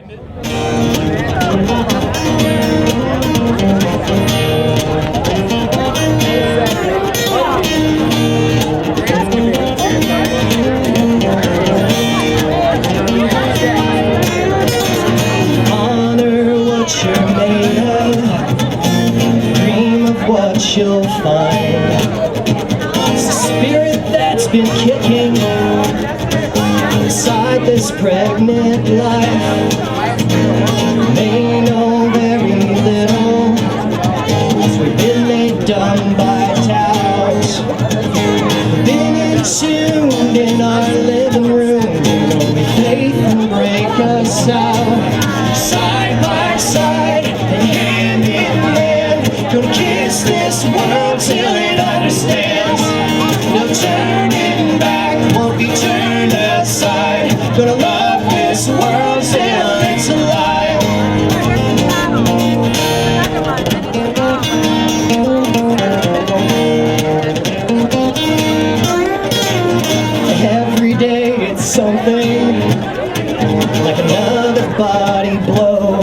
What you'll find, it's a spirit that's been kicking inside this pregnant life. They know very little, as we've been made dumb by doubt. We've been entombed in our living room, with faith and break us out. Side by side and hand in hand, gonna kiss this world till it understands. No turning back, won't be turned aside. Gonna love this world till it's alive. Every day it's something like another body blow.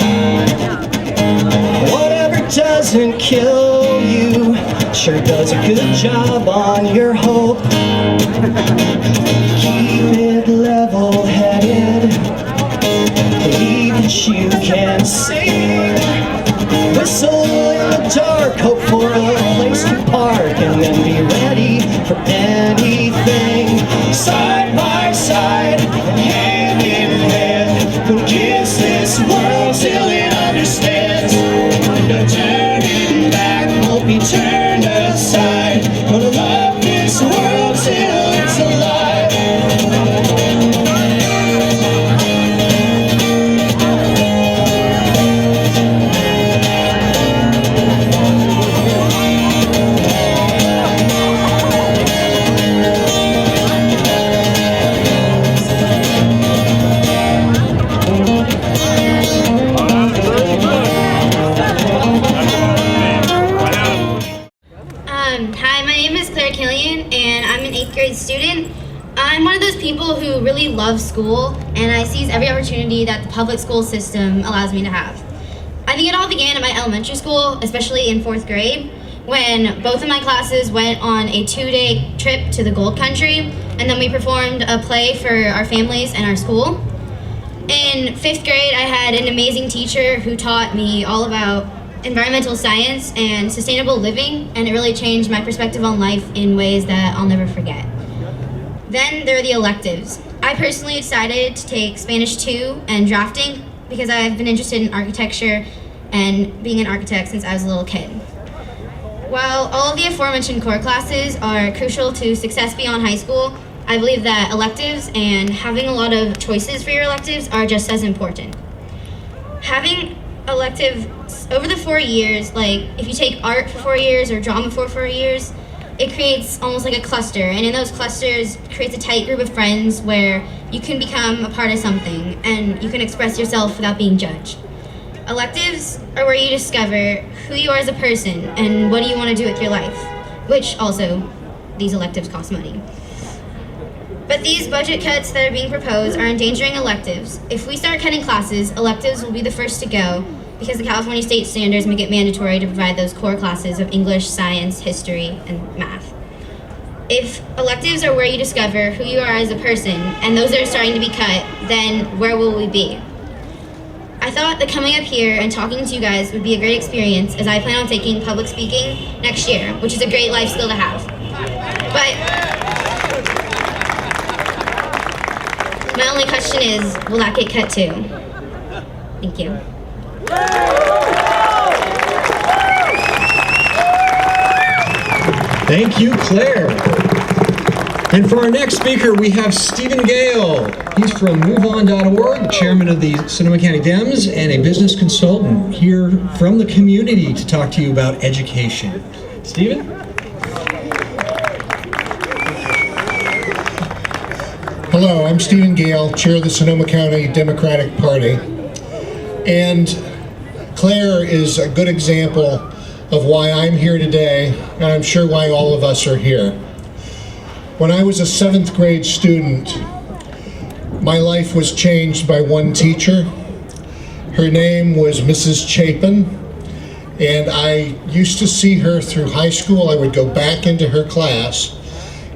Whatever doesn't kill you sure does a good job on your hope. Keep it level-headed, believe that you can sing. Whistle in the dark, hope for a place to park, and then be ready for anything. Side by side and hand in hand, we'll kiss this world till it understands. No turning back, won't be turned aside. Gonna love this world till it's alive. Hi, my name is Claire Killian, and I'm an 8th grade student. I'm one of those people who really love school, and I seize every opportunity that the public school system allows me to have. I think it all began at my elementary school, especially in 4th grade, when both of my classes went on a 2-day trip to the Gold Country, and then we performed a play for our families and our school. In 5th grade, I had an amazing teacher who taught me all about environmental science and sustainable living, and it really changed my perspective on life in ways that I'll never forget. Then there are the electives. I personally decided to take Spanish 2 and drafting because I've been interested in architecture and being an architect since I was a little kid. While all of the aforementioned core classes are crucial to success beyond high school, I believe that electives and having a lot of choices for your electives are just as important. Having electives over the 4 years, like if you take art for 4 years or drama for 4 years, it creates almost like a cluster, and in those clusters creates a tight group of friends where you can become a part of something and you can express yourself without being judged. Electives are where you discover who you are as a person and what do you want to do with your life, which also, these electives cost money. But these budget cuts that are being proposed are endangering electives. If we start cutting classes, electives will be the first to go because the California state standards make it mandatory to provide those core classes of English, science, history, and math. If electives are where you discover who you are as a person, and those are starting to be cut, then where will we be? I thought that coming up here and talking to you guys would be a great experience, as I plan on taking public speaking next year, which is a great life skill to have. But my only question is, will that get cut too? Thank you. Thank you, Claire. And for our next speaker, we have Stephen Gale. He's from MoveOn.org, chairman of the Sonoma County Dems, and a business consultant here from the community to talk to you about education. Stephen? Hello, I'm Stephen Gale, chair of the Sonoma County Democratic Party. And Claire is a good example of why I'm here today, and I'm sure why all of us are here. When I was a 7th grade student, my life was changed by one teacher Her name was Mrs. Chapin, and I used to see her through high school. I would go back into her class,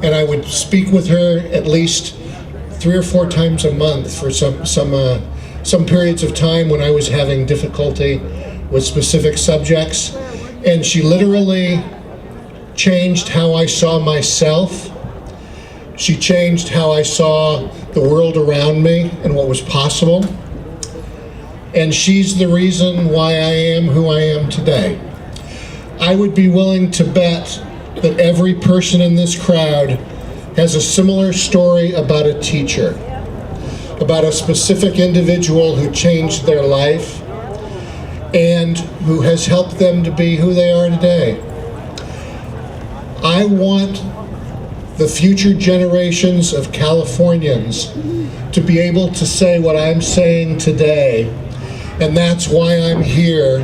and I would speak with her at least 3 or 4 times a month for some periods of time when I was having difficulty with specific subjects. And she literally changed how I saw myself. She changed how I saw the world around me and what was possible. And she's the reason why I am who I am today. I would be willing to bet that every person in this crowd has a similar story about a teacher, about a specific individual who changed their life and who has helped them to be who they are today. I want the future generations of Californians to be able to say what I'm saying today, and that's why I'm here,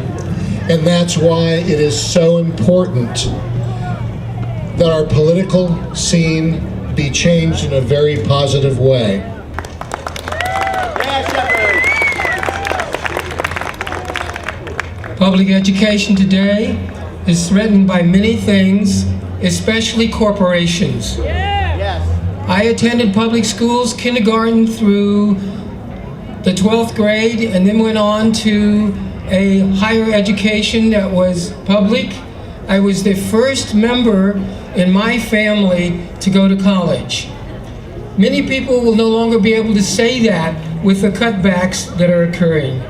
and that's why it is so important that our political scene be changed in a very positive way. Public education today is threatened by many things, especially corporations. I attended public schools, kindergarten through the 12th grade, and then went on to a higher education that was public. I was the first member in my family to go to college. Many people will no longer be able to say that with the cutbacks that are occurring.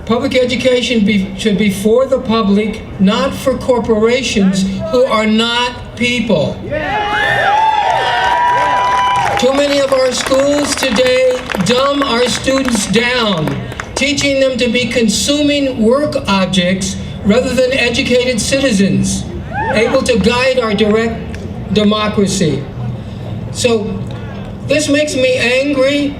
Public education should be for the public, not for corporations who are not people. Too many of our schools today dumb our students down, teaching them to be consuming work objects rather than educated citizens, able to guide our direct democracy. So this makes me angry,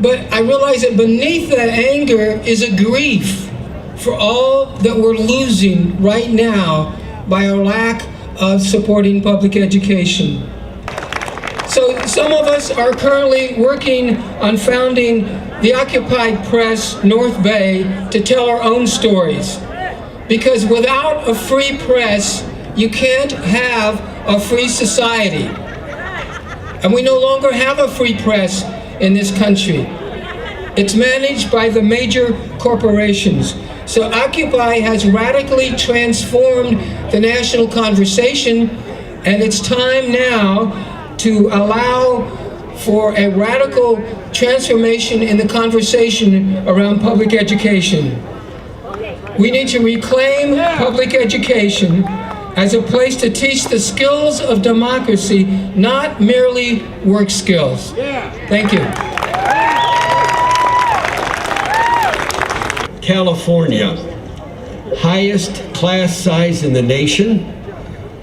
but I realize that beneath that anger is a grief for all that we're losing right now by our lack of supporting public education. So some of us are currently working on founding the Occupied Press North Bay to tell our own stories. Because without a free press, you can't have a free society. And we no longer have a free press in this country. It's managed by the major corporations. So Occupy has radically transformed the national conversation, and it's time now to allow for a radical transformation in the conversation around public education. We need to reclaim public education as a place to teach the skills of democracy, not merely work skills. Thank you. California, highest class size in the nation,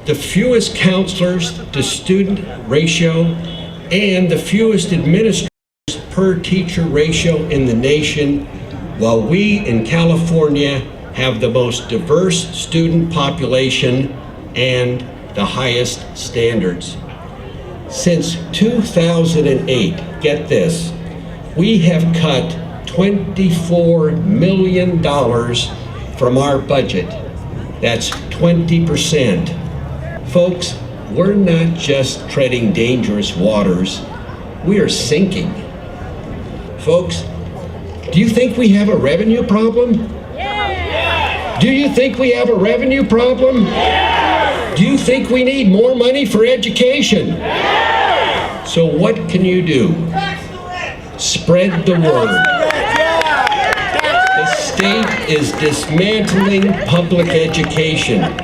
the fewest counselors to student ratio, and the fewest administrators per teacher ratio in the nation, while we in California have the most diverse student population and the highest standards. Since 2008, get this, we have cut $24 million from our budget. That's 20%. Folks, we're not just treading dangerous waters, we are sinking. Folks, do you think we have a revenue problem? Yeah. Do you think we have a revenue problem? Yeah. Do you think we need more money for education? Yeah. So what can you do? Spread the word. The state is dismantling public education.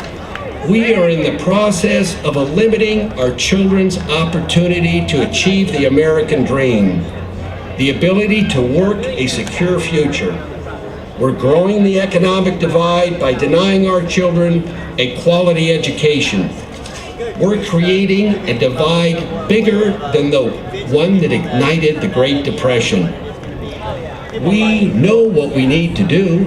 We are in the process of limiting our children's opportunity to achieve the American dream, the ability to work a secure future. We're growing the economic divide by denying our children a quality education. We're creating a divide bigger than the one that ignited the Great Depression. We know what we need to do.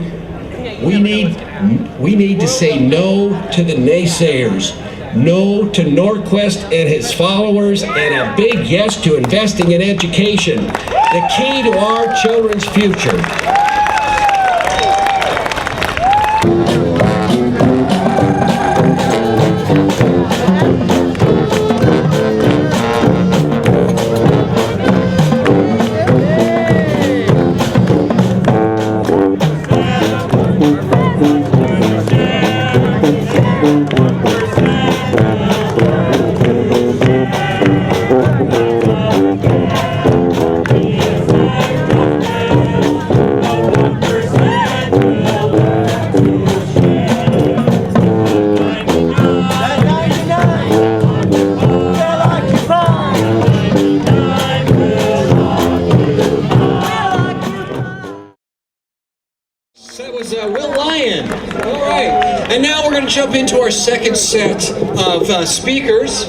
We need to say no to the naysayers, no to Norquist and his followers, and a big yes to investing in education, the key to our children's future. That was Will Lyon. All right. And now we're going to jump into our second set of speakers.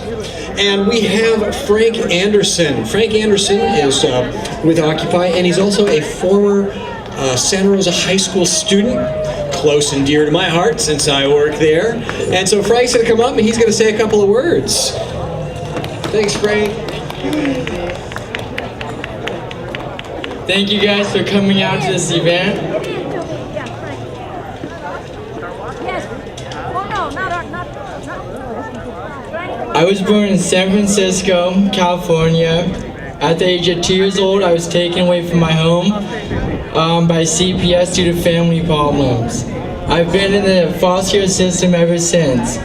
And we have Frank Anderson. Frank Anderson is with Occupy, and he's also a former Santa Rosa High School student, close and dear to my heart since I work there. And so Frank's going to come up and he's going to say a couple of words. Thanks, Frank. Thank you guys for coming out to this event. I was born in San Francisco, California. At the age of 2 years old, I was taken away from my home by CPS due to family problems. I've been in the foster care system ever since.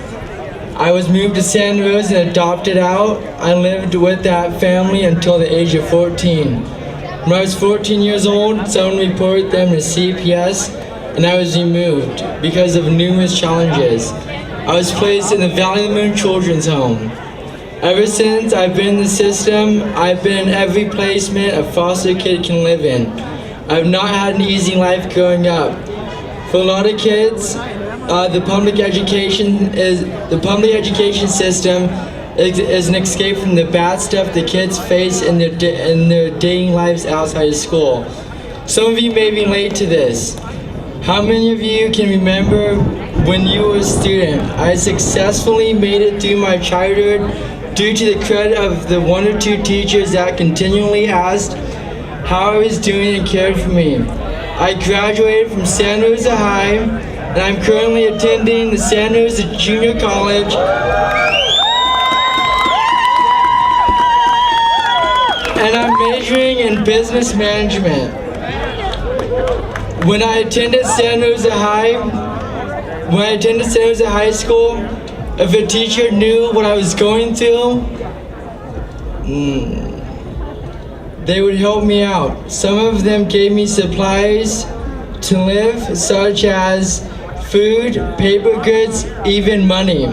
I was moved to Santa Rosa and adopted out. I lived with that family until the age of 14. When I was 14 years old, someone reported them to CPS and I was removed because of numerous challenges. I was placed in the Valley of the Moon Children's Home. Ever since I've been in the system, I've been in every placement a foster kid can live in. I've not had an easy life growing up. For a lot of kids, the public education system is an escape from the bad stuff the kids face in their dating lives outside of school. Some of you may be late to this. How many of you can remember when you were a student? I successfully made it through my childhood due to the credit of the 1 or 2 teachers that continually asked how I was doing and cared for me. I graduated from Santa Rosa High, and I'm currently attending the Santa Rosa Junior College. And I'm majoring in business management. When I attended Santa Rosa High School, if a teacher knew what I was going through, they would help me out. Some of them gave me supplies to live, such as food, paper goods, even money.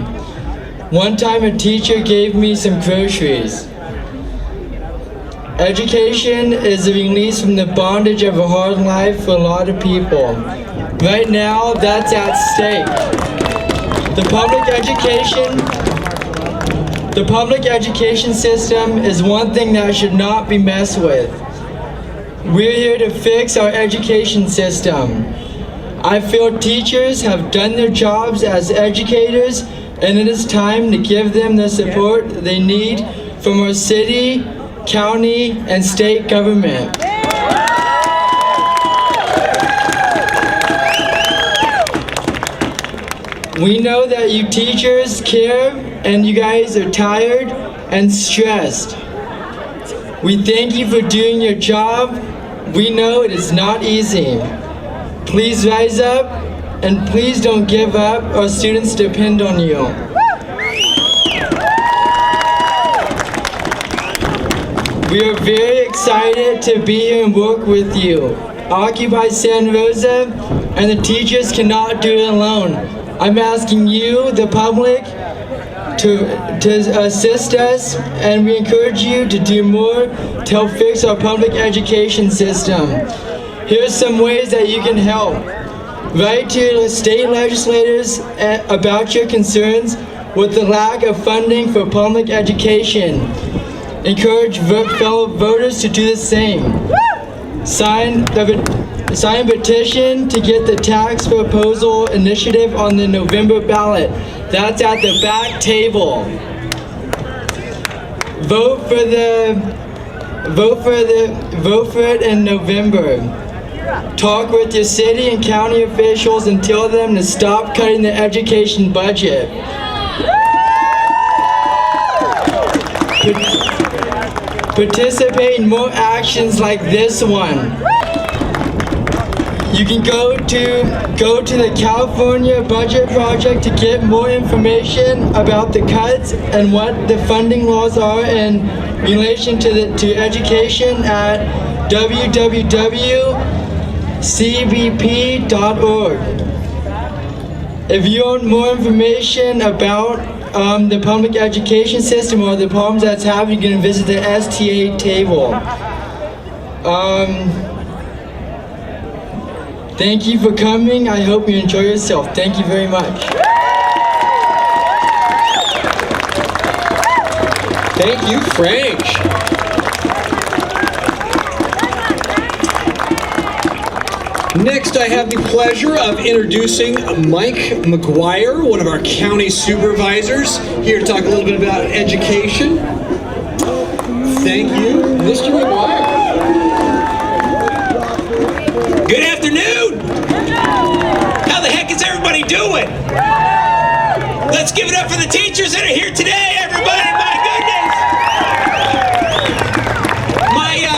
One time a teacher gave me some groceries. Education is a release from the bondage of a hard life for a lot of people. Right now, that's at stake. The public education system is one thing that should not be messed with. We're here to fix our education system. I feel teachers have done their jobs as educators, and it is time to give them the support they need from our city, county, and state government. We know that you teachers care and you guys are tired and stressed. We thank you for doing your job. We know it is not easy. Please rise up and please don't give up. Our students depend on you. We are very excited to be here and work with you. Occupy Santa Rosa, and the teachers cannot do it alone. I'm asking you, the public, to assist us, and we encourage you to do more to help fix our public education system. Here's some ways that you can help. Write to state legislators about your concerns with the lack of funding for public education. Encourage fellow voters to do the same. Sign a petition to get the tax proposal initiative on the November ballot. That's at the back table. Vote for it in November. Talk with your city and county officials and tell them to stop cutting the education budget. Participate in more actions like this one. You can go to the California Budget Project to get more information about the cuts and what the funding laws are in relation to education at www.cbp.org. If you want more information about the public education system or the problems that's happening, you can visit the STA table. Thank you for coming. I hope you enjoy yourself. Thank you very much. Thank you, Frank. Next, I have the pleasure of introducing Mike McGuire, one of our county supervisors, here to talk a little bit about education. Thank you, Mr. McGuire. Good afternoon! How the heck is everybody doing? Let's give it up for the teachers that are here today, everybody! My goodness!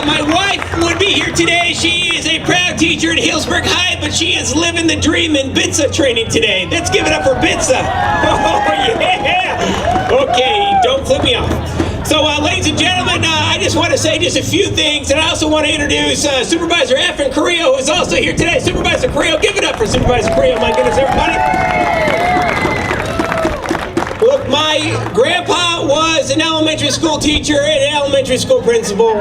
My wife would be here today. She is a proud teacher at Hillsburg High, but she is living the dream in BITSA training today. Let's give it up for BITSA! Oh, yeah! Okay, don't flip me off. So, ladies and gentlemen, I just want to say just a few things, and I also want to introduce Supervisor Efren Carrillo, who is also here today. Supervisor Carrillo, give it up for Supervisor Carrillo. My goodness, everybody. Look, my grandpa was an elementary school teacher and an elementary school principal.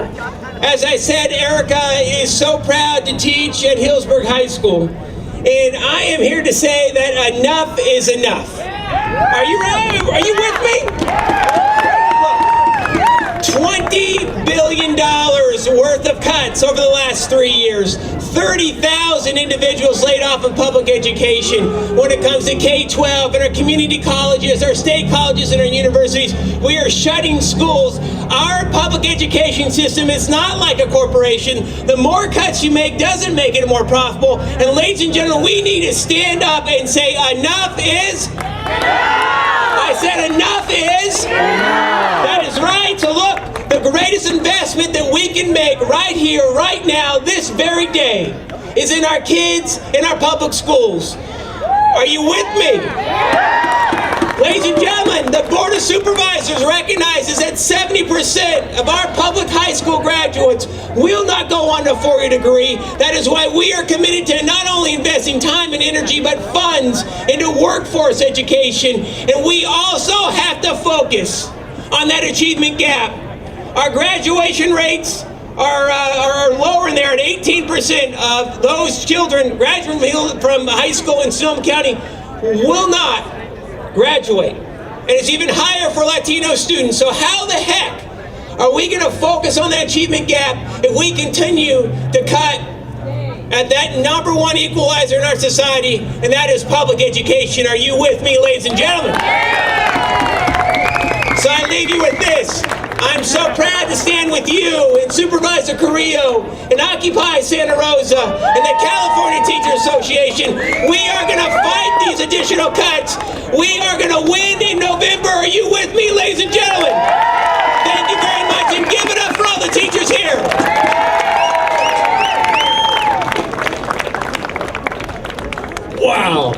As I said, Erica is so proud to teach at Hillsburg High School. And I am here to say that enough is enough. Are you ready? Are you with me? $20 billion worth of cuts over the last 3 years. 30,000 individuals laid off in public education when it comes to K-12 and our community colleges, our state colleges, and our universities. We are shutting schools. Our public education system is not like a corporation. The more cuts you make doesn't make it more profitable. And ladies and gentlemen, we need to stand up and say enough is... I said enough is... That is right. So look, the greatest investment that we can make right here, right now, this very day, is in our kids in our public schools. Are you with me? Ladies and gentlemen, the Board of Supervisors recognizes that 70% of our public high school graduates will not go on to a four-year degree. That is why we are committed to not only investing time and energy, but funds into workforce education. And we also have to focus on that achievement gap. Our graduation rates are lower in there, at 18% of those children graduating from high school in Sonoma County will not graduate. And it's even higher for Latino students. So how the heck are we going to focus on that achievement gap if we continue to cut at that number one equalizer in our society, and that is public education? Are you with me, ladies and gentlemen? So I leave you with this. I'm so proud to stand with you and Supervisor Carrillo and Occupiers Santa Rosa and the California Teacher Association. We are going to fight these additional cuts. We are going to win in November. Are you with me, ladies and gentlemen? Thank you very much, and give it up for all the teachers here. Wow,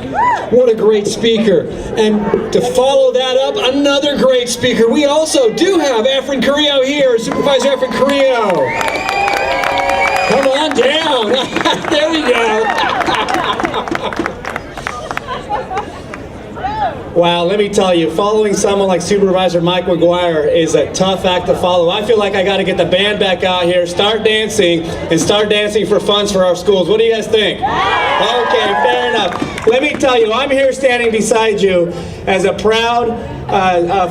what a great speaker. And to follow that up, another great speaker. We also do have Efren Carrillo here, Supervisor Efren Carrillo. Come on down. There we go. Wow, let me tell you, following someone like Supervisor Mike McGuire is a tough act to follow. I feel like I got to get the band back out here, start dancing, and start dancing for funds for our schools. What do you guys think? Okay, fair enough. Let me tell you, I'm here standing beside you as a proud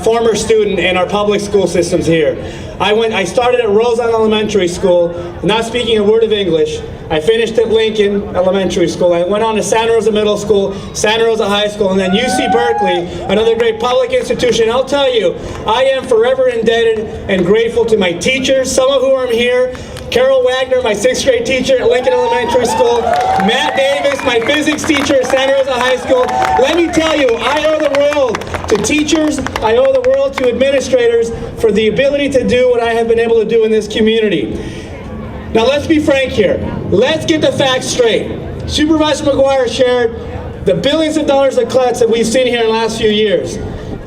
former student in our public school systems here. I started at Roseland Elementary School, not speaking a word of English. I finished at Lincoln Elementary School. I went on to Santa Rosa Middle School, Santa Rosa High School, and then UC Berkeley, another great public institution. I'll tell you, I am forever indebted and grateful to my teachers, some of whom are here. Carol Wagner, my 6th grade teacher at Lincoln Elementary School. Matt Davis, my physics teacher at Santa Rosa High School. Let me tell you, I owe the world to teachers, I owe the world to administrators for the ability to do what I have been able to do in this community. Now let's be frank here. Let's get the facts straight. Supervisor McGuire shared the billions of dollars of cuts that we've seen here in the last few years.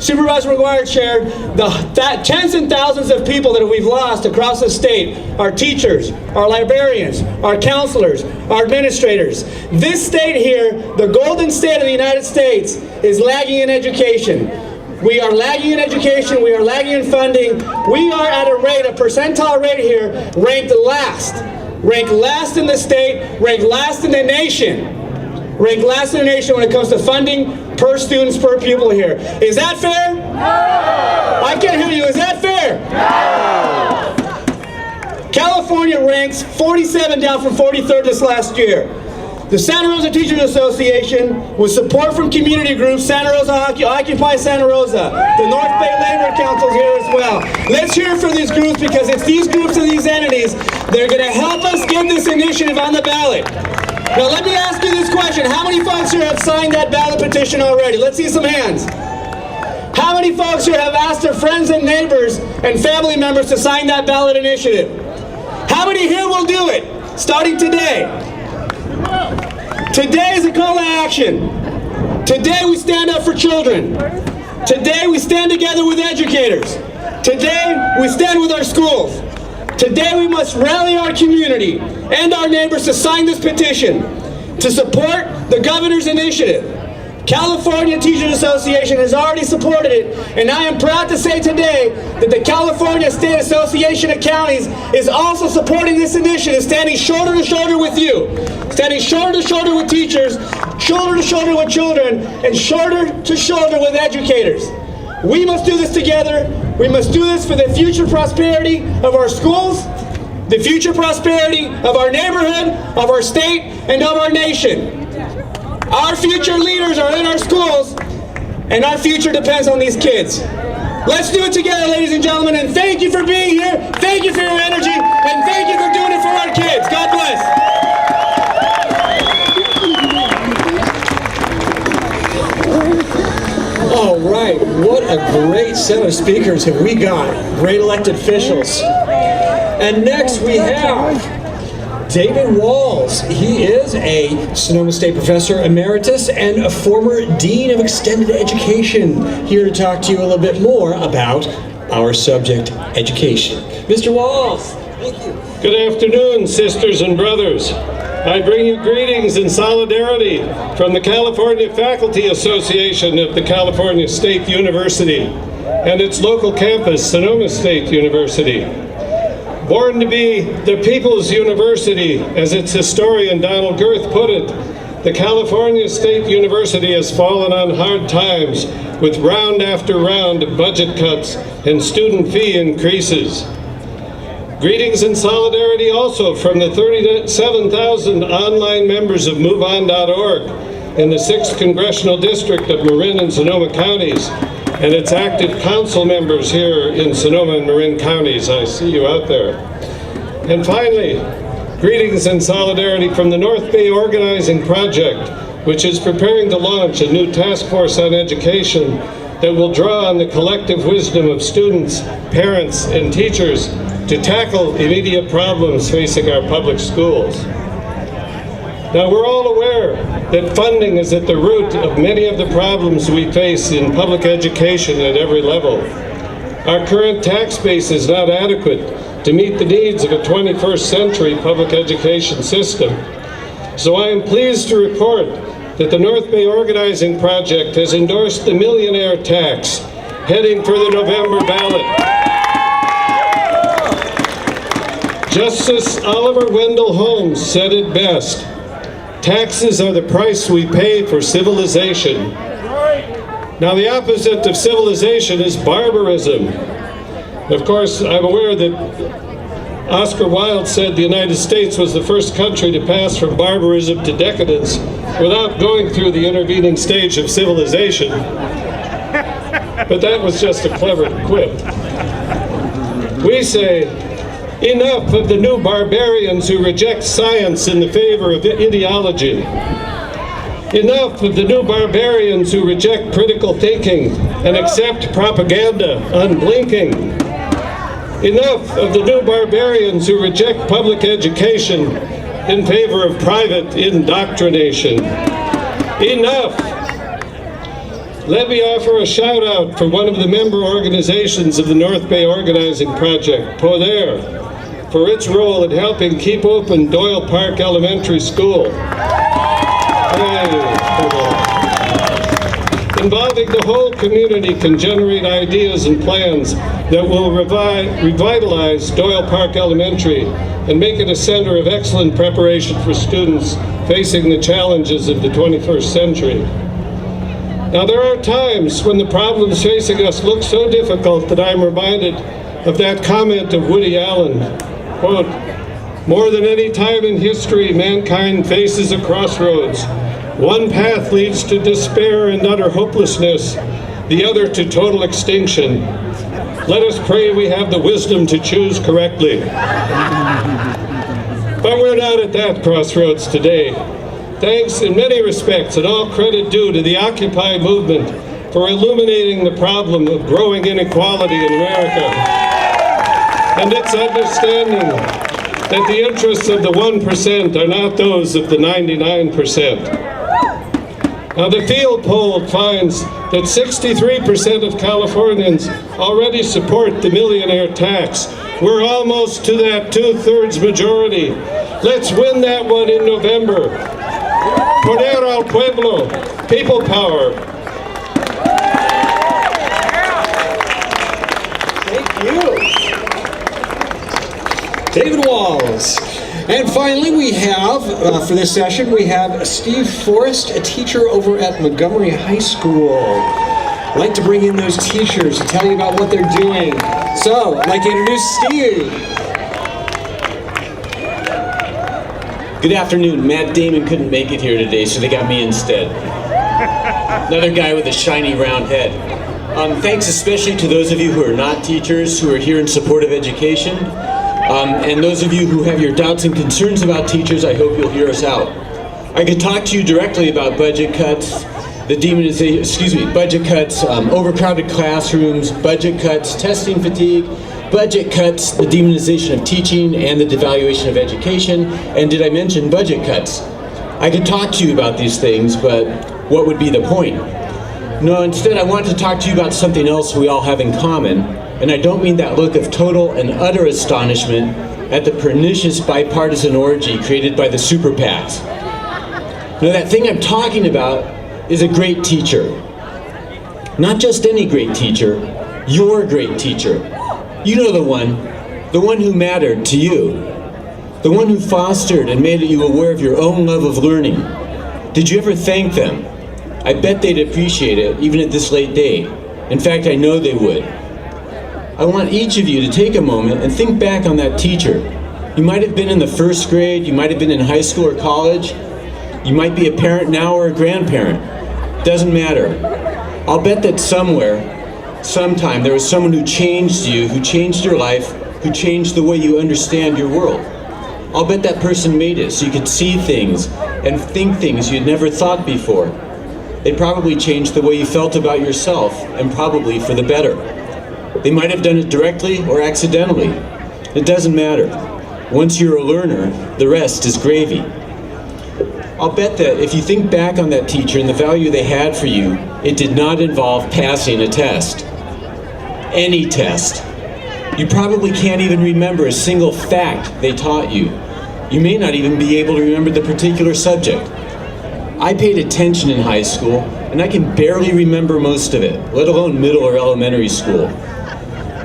Supervisor McGuire shared the tens and thousands of people that we've lost across the state. Our teachers, our librarians, our counselors, our administrators. This state here, the golden state of the United States, is lagging in education. We are lagging in education, we are lagging in funding. We are at a percentile rate here, ranked last in the state, ranked last in the nation. rank last in the nation when it comes to funding per students per pupil here. Is that fair? No! I can't hear you. Is that fair? No! California ranks 47 down from 43rd this last year. The Santa Rosa Teachers Association, with support from community groups, Santa Rosa Occupiers Santa Rosa, the North Bay Labor Council is here as well. Let's hear from these groups, because it's these groups and these entities that are going to help us get this initiative on the ballot. Now let me ask you this question. How many folks here have signed that ballot petition already? Let's see some hands. How many folks here have asked their friends and neighbors and family members to sign that ballot initiative? How many here will do it, starting today? Today is a call to action. Today we stand up for children. Today we stand together with educators. Today we stand with our schools. Today we must rally our community and our neighbors to sign this petition to support the governor's initiative. California Teachers Association has already supported it, and I am proud to say today that the California State Association of Counties is also supporting this initiative, standing shoulder to shoulder with you, standing shoulder to shoulder with teachers, shoulder to shoulder with children, and shoulder to shoulder with educators. We must do this together. We must do this for the future prosperity of our schools, the future prosperity of our neighborhood, of our state, and of our nation. Our future leaders are in our schools, and our future depends on these kids. Let's do it together, ladies and gentlemen, and thank you for being here, thank you for your energy, and thank you for doing it for our kids. God bless. All right, what a great set of speakers have we got. Great elected officials. And next we have David Walls. He is a Sonoma State Professor Emeritus and a former Dean of Extended Education, here to talk to you a little bit more about our subject, education. Mr. Walls, thank you. Good afternoon, sisters and brothers. I bring you greetings and solidarity from the California Faculty Association of the California State University and its local campus, Sonoma State University. Born to be the People's University, as its historian Donald Girth put it, the California State University has fallen on hard times with round after round of budget cuts and student fee increases. Greetings and solidarity also from the 37,000 online members of MoveOn.org in the 6th Congressional District of Marin and Sonoma Counties, and its active council members here in Sonoma and Marin counties. I see you out there. And finally, greetings and solidarity from the North Bay Organizing Project, which is preparing to launch a new task force on education that will draw on the collective wisdom of students, parents, and teachers to tackle immediate problems facing our public schools. Now, we're all aware that funding is at the root of many of the problems we face in public education at every level. Our current tax base is not adequate to meet the needs of a 21st century public education system. So I am pleased to report that the North Bay Organizing Project has endorsed the millionaire tax, heading for the November ballot. Justice Oliver Wendell Holmes said it best: taxes are the price we pay for civilization. Now, the opposite of civilization is barbarism. Of course, I'm aware that Oscar Wilde said the United States was the first country to pass from barbarism to decadence without going through the intervening stage of civilization. But that was just a clever quip. We say, enough of the new barbarians who reject science in the favor of ideology. Enough of the new barbarians who reject critical thinking and accept propaganda unblinking. Enough of the new barbarians who reject public education in favor of private indoctrination. Enough! Let me offer a shout out for one of the member organizations of the North Bay Organizing Project, PODER, for its role in helping keep open Doyle Park Elementary School. Involving the whole community can generate ideas and plans that will revitalize Doyle Park Elementary and make it a center of excellent preparation for students facing the challenges of the 21st century. Now, there are times when the problems facing us look so difficult that I'm reminded of that comment of Woody Allen, quote, "More than any time in history, mankind faces a crossroads. One path leads to despair and utter hopelessness, the other to total extinction. Let us pray we have the wisdom to choose correctly." But we're not at that crossroads today. Thanks in many respects and all credit due to the Occupy movement for illuminating the problem of growing inequality in America and its understanding that the interests of the 1% are not those of the 99%. Now, the field poll finds that 63% of Californians already support the millionaire tax. We're almost to that 2/3 majority. Let's win that one in November. Poder al pueblo, people power. Thank you. David Walls. And finally, we have, for this session, we have Steve Forrest, a teacher over at Montgomery High School. I'd like to bring in those teachers to tell you about what they're doing. So, I'd like to introduce Steve. Good afternoon. Matt Damon couldn't make it here today, so they got me instead. Another guy with a shiny round head. Thanks especially to those of you who are not teachers, who are here in support of education. And those of you who have your doubts and concerns about teachers, I hope you'll hear us out. I could talk to you directly about budget cuts, budget cuts, overcrowded classrooms, budget cuts, testing fatigue, budget cuts, the demonization of teaching, and the devaluation of education. And did I mention budget cuts? I could talk to you about these things, but what would be the point? No, instead I want to talk to you about something else we all have in common, and I don't mean that look of total and utter astonishment at the pernicious bipartisan orgy created by the super PACs. No, that thing I'm talking about is a great teacher. Not just any great teacher, your great teacher. You know the one who mattered to you. The one who fostered and made you aware of your own love of learning. Did you ever thank them? I bet they'd appreciate it, even at this late date. In fact, I know they would. I want each of you to take a moment and think back on that teacher. You might have been in the first grade, you might have been in high school or college, you might be a parent now or a grandparent. Doesn't matter. I'll bet that somewhere, sometime, there was someone who changed you, who changed your life, who changed the way you understand your world. I'll bet that person made it so you could see things and think things you'd never thought before. They probably changed the way you felt about yourself, and probably for the better. They might have done it directly or accidentally. It doesn't matter. Once you're a learner, the rest is gravy. I'll bet that if you think back on that teacher and the value they had for you, it did not involve passing a test. Any test. You probably can't even remember a single fact they taught you. You may not even be able to remember the particular subject. I paid attention in high school, and I can barely remember most of it, let alone middle or elementary school.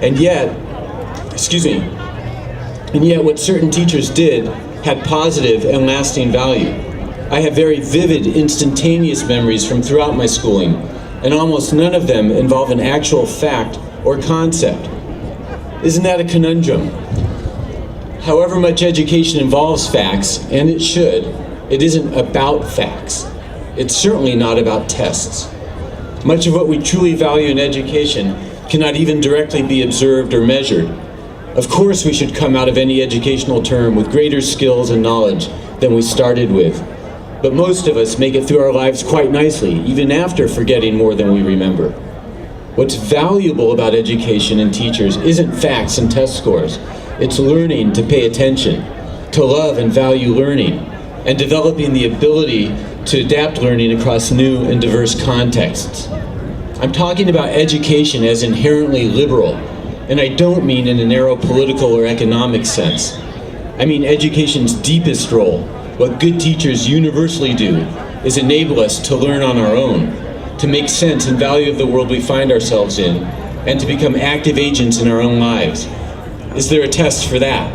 And yet what certain teachers did had positive and lasting value. I have very vivid, instantaneous memories from throughout my schooling, and almost none of them involve an actual fact or concept. Isn't that a conundrum? However much education involves facts, and it should, it isn't about facts. It's certainly not about tests. Much of what we truly value in education cannot even directly be observed or measured. Of course, we should come out of any educational term with greater skills and knowledge than we started with. But most of us make it through our lives quite nicely, even after forgetting more than we remember. What's valuable about education and teachers isn't facts and test scores. It's learning to pay attention, to love and value learning, and developing the ability to adapt learning across new and diverse contexts. I'm talking about education as inherently liberal, and I don't mean in a narrow political or economic sense. I mean education's deepest role, what good teachers universally do, is enable us to learn on our own, to make sense and value of the world we find ourselves in, and to become active agents in our own lives. Is there a test for that?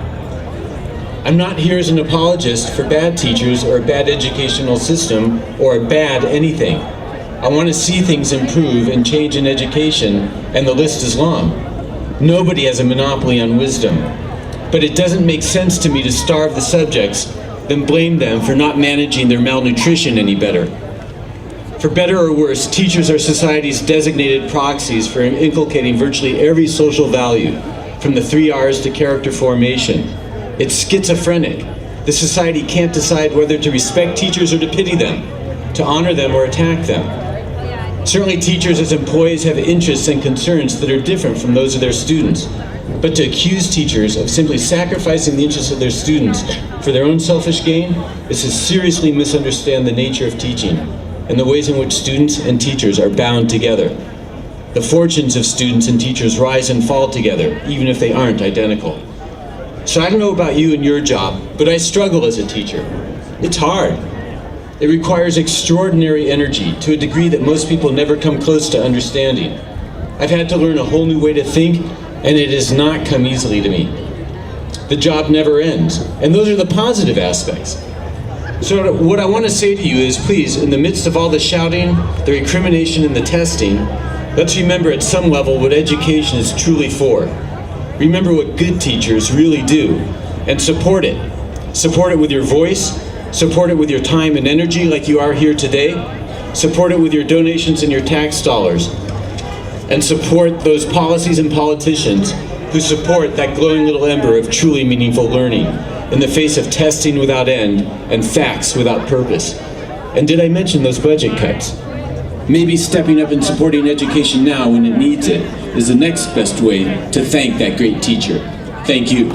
I'm not here as an apologist for bad teachers or a bad educational system or a bad anything. I want to see things improve and change in education, and the list is long. Nobody has a monopoly on wisdom, but it doesn't make sense to me to starve the subjects, then blame them for not managing their malnutrition any better. For better or worse, teachers are society's designated proxies for inculcating virtually every social value, from the 3 R's to character formation. It's schizophrenic. The society can't decide whether to respect teachers or to pity them, to honor them or attack them. Certainly teachers as employees have interests and concerns that are different from those of their students. But to accuse teachers of simply sacrificing the interests of their students for their own selfish gain is to seriously misunderstand the nature of teaching and the ways in which students and teachers are bound together. The fortunes of students and teachers rise and fall together, even if they aren't identical. So I don't know about you and your job, but I struggle as a teacher. It's hard. It requires extraordinary energy to a degree that most people never come close to understanding. I've had to learn a whole new way to think, and it has not come easily to me. The job never ends, and those are the positive aspects. So what I want to say to you is, please, in the midst of all the shouting, the recrimination, and the testing, let's remember at some level what education is truly for. Remember what good teachers really do, and support it. Support it with your voice, support it with your time and energy like you are here today, support it with your donations and your tax dollars, and support those policies and politicians who support that glowing little ember of truly meaningful learning in the face of testing without end and facts without purpose. And did I mention those budget cuts? Maybe stepping up and supporting education now when it needs it is the next best way to thank that great teacher. Thank you.